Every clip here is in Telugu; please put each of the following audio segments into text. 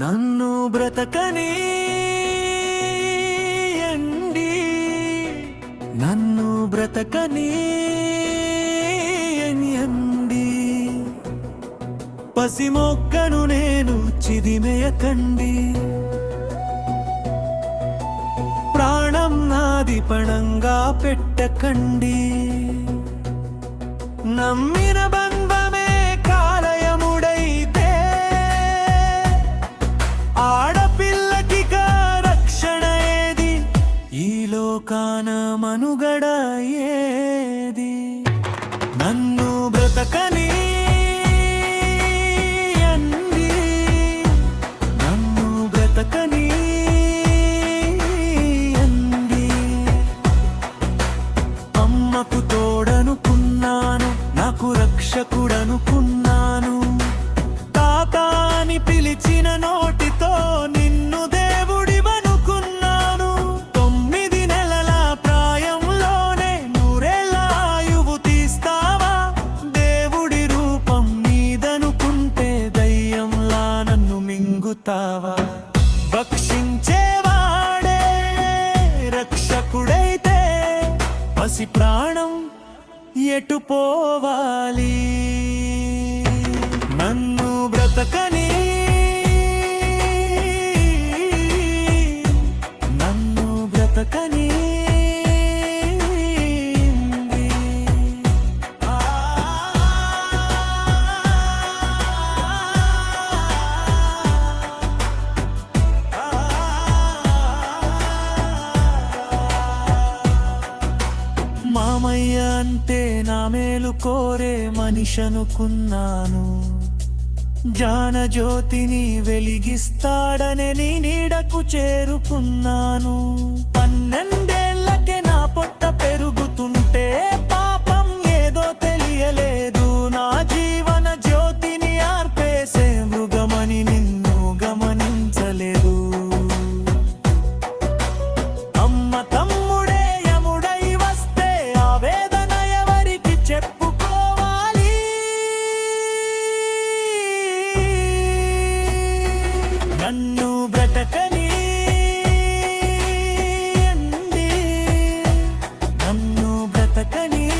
నన్ను బ్రతకనీయండి, నన్ను బ్రతకనీయండి. పసిమొక్కను నేను చిదిమేయకండి, ప్రాణం నాది పణంగా పెట్టకండి. నమ్మిన బంధమే కాలయముడైతే ఆడపిల్లకిక రక్షణ ఏది? ఈ లోకాన మనుగడ ఏది? నన్ను బ్రతకనీయండి, నన్ను బ్రతకనీయండి. అమ్మకు తోడనుకున్నాను, నాకు రక్షకుడనుకున్నాను. తాత అని పిలిచిన నోటితో నిన్ను దేవుడివనుకున్నాను. 9 నెలల ప్రాయంలోనే 100 ఏళ్ల ఆయువు తీస్తావా? దేవుడి రూపం నీదనుకుంటే దయ్యంలా నన్ను మింగుతావా? భక్షించేవాడే రక్షకుడైతే పసి ప్రాణం ఎటు పోవాలి? నన్ను బ్రతకని, నన్ను బ్రతకని. మామయ్య అంటే నా మేలు కోరే మనిషనుకున్నాను. జానజ్యోతిని వెలిగిస్తాడనే నీ నీడకు చేరుకున్నాను. 12 ఏళ్లకే నా పొట్ట పెరుగుతుంటే పాపం ఏదో తెలియలేదు. నా జీవన జ్యోతిని ఆర్పేసే మృగమని నిన్ను గమనించలేదు. అమ్మ తమ్ముడే యముడై వస్తే ఆ వేదన ఎవరికి చెప్పుకోవాలి? నన్ను బ్రతకనీయండి, నన్ను బ్రతకనీయండి.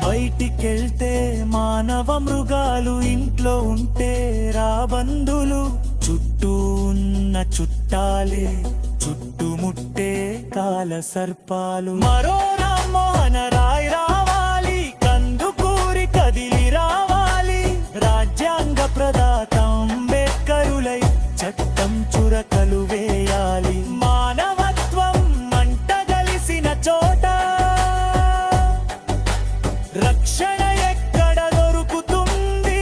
బయటికెళ్తే మానవ మృగాలు, ఇంట్లో ఉంటే రాబందులు. చుట్టూ ఉన్న చుట్టాలే చుట్టుముట్టే కాల సర్పాలు. మరో రామ్మోహన రాయ్ రావాలి, కందుకూరి కదిలి రావాలి. రాజ్యాంగ ప్రదాత అంబేద్కరులై చట్టం చురకలు వేయాలి. మానవత్వం మంట గలిసిన చోట రక్షణ ఎక్కడ దొరుకుతుంది?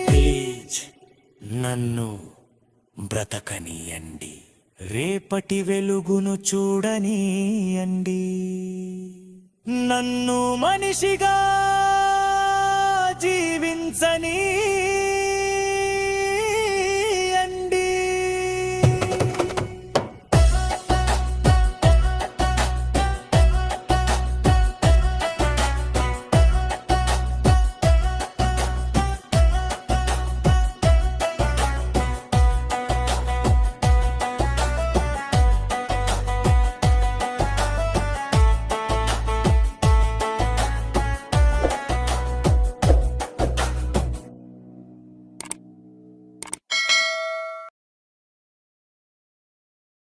ప్లీజ్ నన్ను బ్రతకనీయండి, రేపటి వెలుగును చూడనీయండి. నన్ను మనిషిగా జీవించనీయండి.